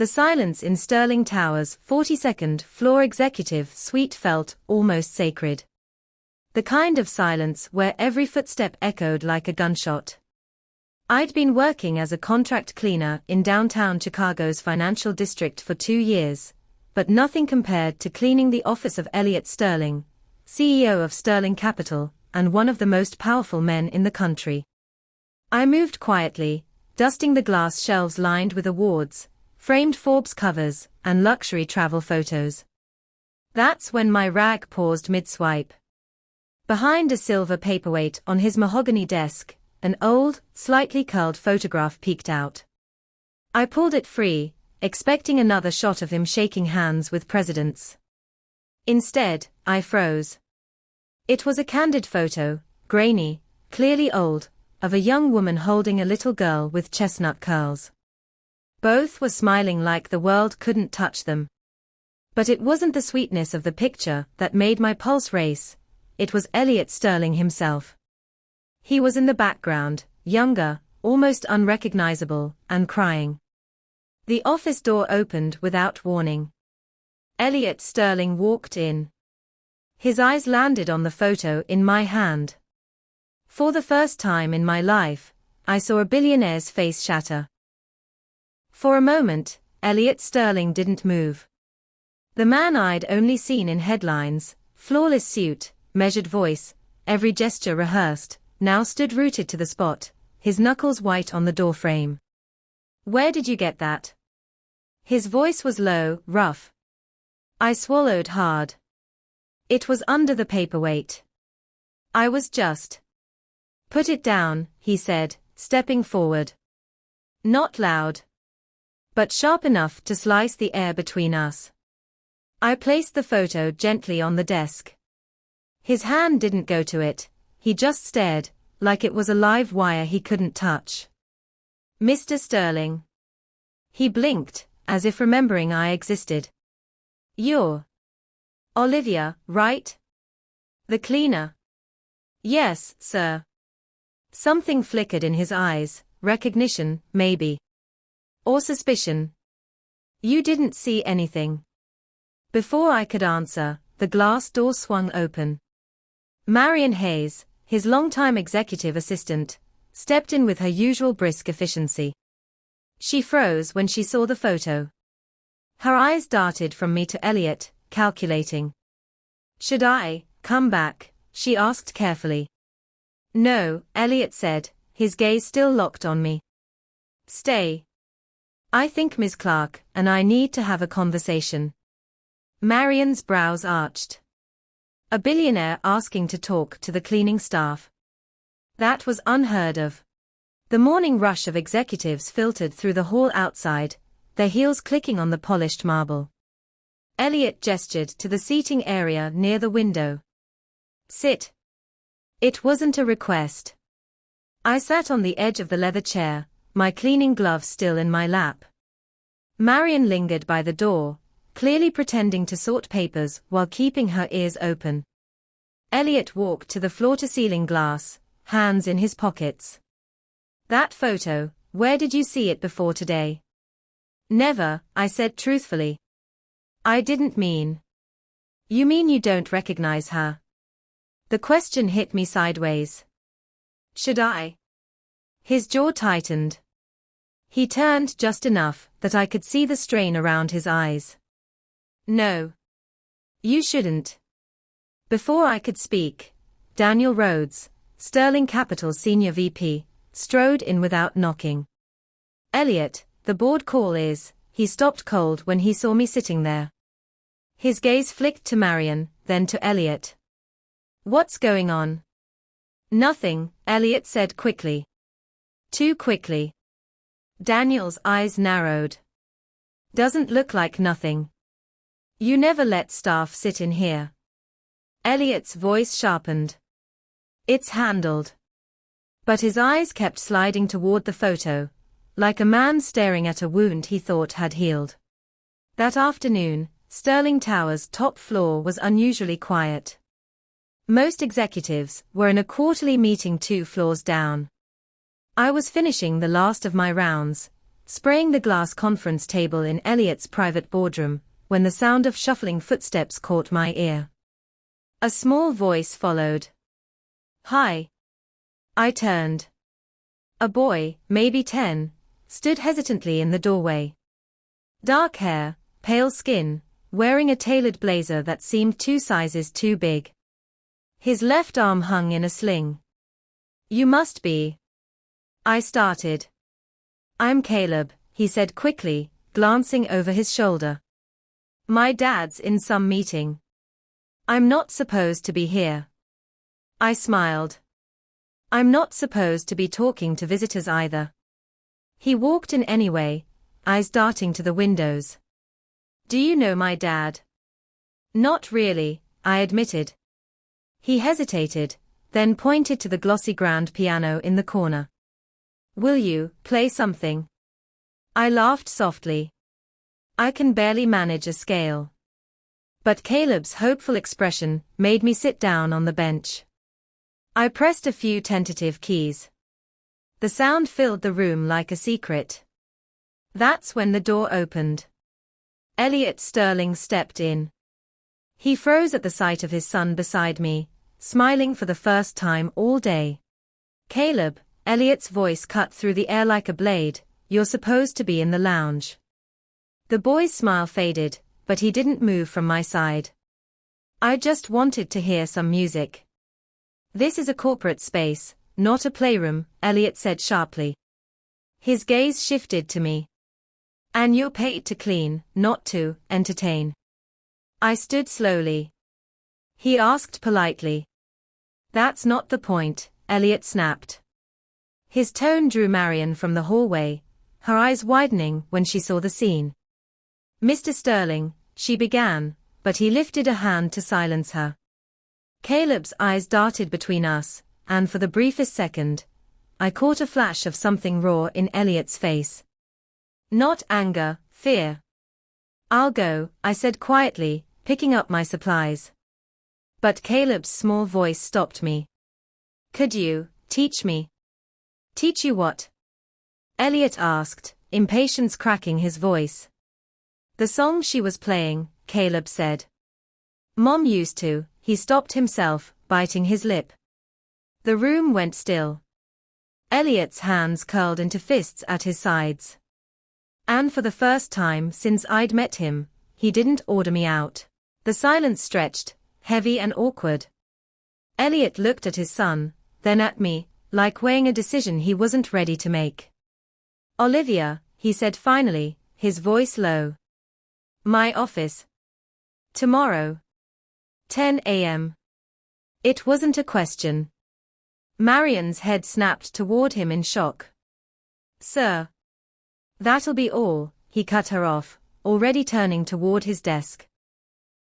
The silence in Sterling Tower's 42nd floor executive suite felt almost sacred. The kind of silence where every footstep echoed like a gunshot. I'd been working as a contract cleaner in downtown Chicago's financial district for 2 years, but nothing compared to cleaning the office of Elliot Sterling, CEO of Sterling Capital, and one of the most powerful men in the country. I moved quietly, dusting the glass shelves lined with awards, framed Forbes covers, and luxury travel photos. That's when my rag paused mid-swipe. Behind a silver paperweight on his mahogany desk, an old, slightly curled photograph peeked out. I pulled it free, expecting another shot of him shaking hands with presidents. Instead, I froze. It was a candid photo, grainy, clearly old, of a young woman holding a little girl with chestnut curls. Both were smiling like the world couldn't touch them. But it wasn't the sweetness of the picture that made my pulse race, it was Elliot Sterling himself. He was in the background, younger, almost unrecognizable, and crying. The office door opened without warning. Elliot Sterling walked in. His eyes landed on the photo in my hand. For the first time in my life, I saw a billionaire's face shatter. For a moment, Elliot Sterling didn't move. The man I'd only seen in headlines, flawless suit, measured voice, every gesture rehearsed, now stood rooted to the spot, his knuckles white on the doorframe. "Where did you get that?" His voice was low, rough. I swallowed hard. It was under the paperweight. I was just. "Put it down," he said, stepping forward. Not loud, but sharp enough to slice the air between us. I placed the photo gently on the desk. His hand didn't go to it, he just stared, like it was a live wire he couldn't touch. "Mr. Sterling." He blinked, as if remembering I existed. "You're Olivia, right? The cleaner?" "Yes, sir." Something flickered in his eyes, recognition, maybe. Or suspicion. "You didn't see anything." Before I could answer, the glass door swung open. Marion Hayes, his longtime executive assistant, stepped in with her usual brisk efficiency. She froze when she saw the photo. Her eyes darted from me to Elliot, calculating. "Should I come back?" she asked carefully. "No," Elliot said, his gaze still locked on me. "Stay. I think Ms. Clark and I need to have a conversation." Marion's brows arched. A billionaire asking to talk to the cleaning staff. That was unheard of. The morning rush of executives filtered through the hall outside, their heels clicking on the polished marble. Elliot gestured to the seating area near the window. "Sit." It wasn't a request. I sat on the edge of the leather chair, my cleaning glove still in my lap. Marion lingered by the door, clearly pretending to sort papers while keeping her ears open. Elliot walked to the floor-to-ceiling glass, hands in his pockets. "That photo, where did you see it before today?" "Never," I said truthfully. "I didn't mean." "You mean you don't recognize her?" The question hit me sideways. "Should I?" His jaw tightened. He turned just enough that I could see the strain around his eyes. "No. You shouldn't." Before I could speak, Daniel Rhodes, Sterling Capital's senior VP, strode in without knocking. "Elliot, the board call is," he stopped cold when he saw me sitting there. His gaze flicked to Marion, then to Elliot. "What's going on?" "Nothing," Elliot said quickly. Too quickly. Daniel's eyes narrowed. "Doesn't look like nothing. You never let staff sit in here." Elliot's voice sharpened. "It's handled." But his eyes kept sliding toward the photo, like a man staring at a wound he thought had healed. That afternoon, Sterling Tower's top floor was unusually quiet. Most executives were in a quarterly meeting 2 floors down. I was finishing the last of my rounds, spraying the glass conference table in Elliot's private boardroom, when the sound of shuffling footsteps caught my ear. A small voice followed. "Hi." I turned. A boy, maybe 10, stood hesitantly in the doorway. Dark hair, pale skin, wearing a tailored blazer that seemed 2 sizes too big. His left arm hung in a sling. "You must be." I started. "I'm Caleb," he said quickly, glancing over his shoulder. "My dad's in some meeting. I'm not supposed to be here." I smiled. "I'm not supposed to be talking to visitors either." He walked in anyway, eyes darting to the windows. "Do you know my dad?" "Not really," I admitted. He hesitated, then pointed to the glossy grand piano in the corner. "Will you play something?" I laughed softly. I can barely manage a scale. But Caleb's hopeful expression made me sit down on the bench. I pressed a few tentative keys. The sound filled the room like a secret. That's when the door opened. Elliot Sterling stepped in. He froze at the sight of his son beside me, smiling for the first time all day. "Caleb," Elliot's voice cut through the air like a blade, "you're supposed to be in the lounge." The boy's smile faded, but he didn't move from my side. "I just wanted to hear some music." "This is a corporate space, not a playroom," Elliot said sharply. His gaze shifted to me. "And you're paid to clean, not to entertain." I stood slowly. He asked politely. "That's not the point," Elliot snapped. His tone drew Marion from the hallway, her eyes widening when she saw the scene. "Mr. Sterling," she began, but he lifted a hand to silence her. Caleb's eyes darted between us, and for the briefest second, I caught a flash of something raw in Elliot's face. Not anger, fear. "I'll go," I said quietly, picking up my supplies. But Caleb's small voice stopped me. "Could you teach me?" "Teach you what?" Elliot asked, impatience cracking his voice. "The song she was playing," Caleb said. "Mom used to." He stopped himself, biting his lip. The room went still. Elliot's hands curled into fists at his sides. And for the first time since I'd met him, he didn't order me out. The silence stretched, heavy and awkward. Elliot looked at his son, then at me, like weighing a decision he wasn't ready to make. "Olivia," he said finally, his voice low. "My office. Tomorrow. 10 a.m. It wasn't a question. Marion's head snapped toward him in shock. "Sir." "That'll be all," he cut her off, already turning toward his desk.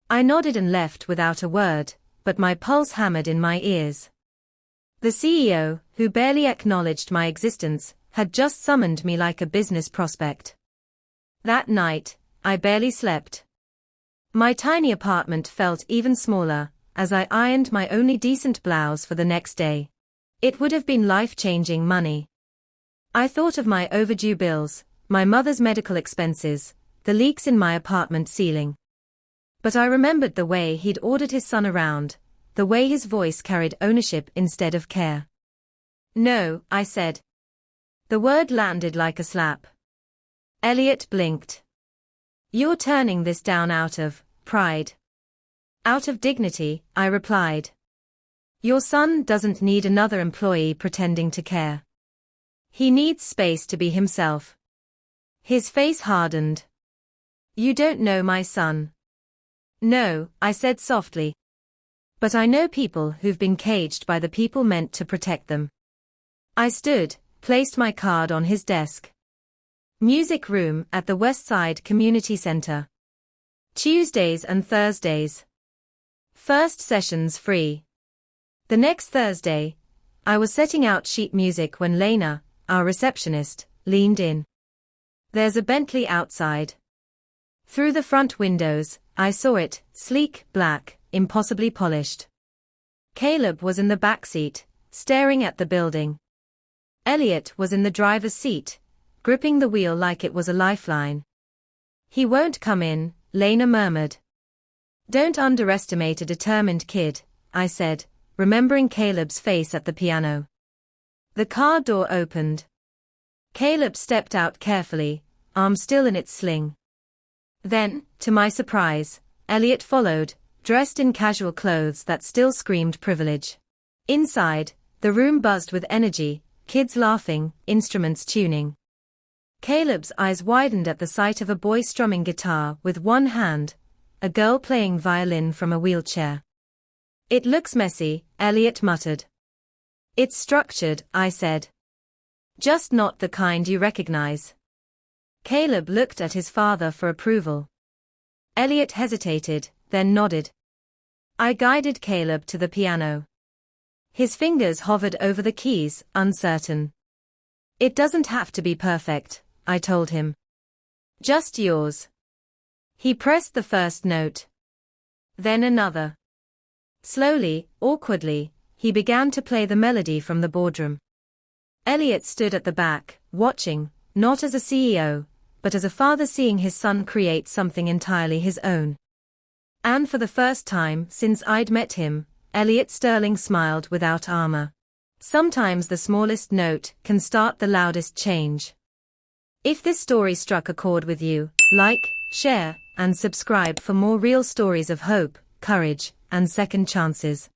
I nodded and left without a word, but my pulse hammered in my ears. The CEO, who barely acknowledged my existence, had just summoned me like a business prospect. That night, I barely slept. My tiny apartment felt even smaller, as I ironed my only decent blouse for the next day. It would have been life-changing money. I thought of my overdue bills, my mother's medical expenses, the leaks in my apartment ceiling. But I remembered the way he'd ordered his son around, the way his voice carried ownership instead of care. "No," I said. The word landed like a slap. Elliot blinked. "You're turning this down out of pride." "Out of dignity," I replied. "Your son doesn't need another employee pretending to care. He needs space to be himself." His face hardened. "You don't know my son." "No," I said softly. "But I know people who've been caged by the people meant to protect them." I stood, placed my card on his desk. Music room at the Westside Community Center. Tuesdays and Thursdays. First sessions free. The next Thursday, I was setting out sheet music when Lena, our receptionist, leaned in. "There's a Bentley outside." Through the front windows, I saw it, sleek, black, impossibly polished. Caleb was in the back seat, staring at the building. Elliot was in the driver's seat, gripping the wheel like it was a lifeline. "He won't come in," Lena murmured. "Don't underestimate a determined kid," I said, remembering Caleb's face at the piano. The car door opened. Caleb stepped out carefully, arm still in its sling. Then, to my surprise, Elliot followed, dressed in casual clothes that still screamed privilege. Inside, the room buzzed with energy, kids laughing, instruments tuning. Caleb's eyes widened at the sight of a boy strumming guitar with one hand, a girl playing violin from a wheelchair. "It looks messy," Elliot muttered. "It's structured," I said. "Just not the kind you recognize." Caleb looked at his father for approval. Elliot hesitated, then nodded. I guided Caleb to the piano. His fingers hovered over the keys, uncertain. "It doesn't have to be perfect," I told him. "Just yours." He pressed the first note. Then another. Slowly, awkwardly, he began to play the melody from the boardroom. Elliot stood at the back, watching, not as a CEO, but as a father seeing his son create something entirely his own. And for the first time since I'd met him, Elliot Sterling smiled without armor. Sometimes the smallest note can start the loudest change. If this story struck a chord with you, like, share, and subscribe for more real stories of hope, courage, and second chances.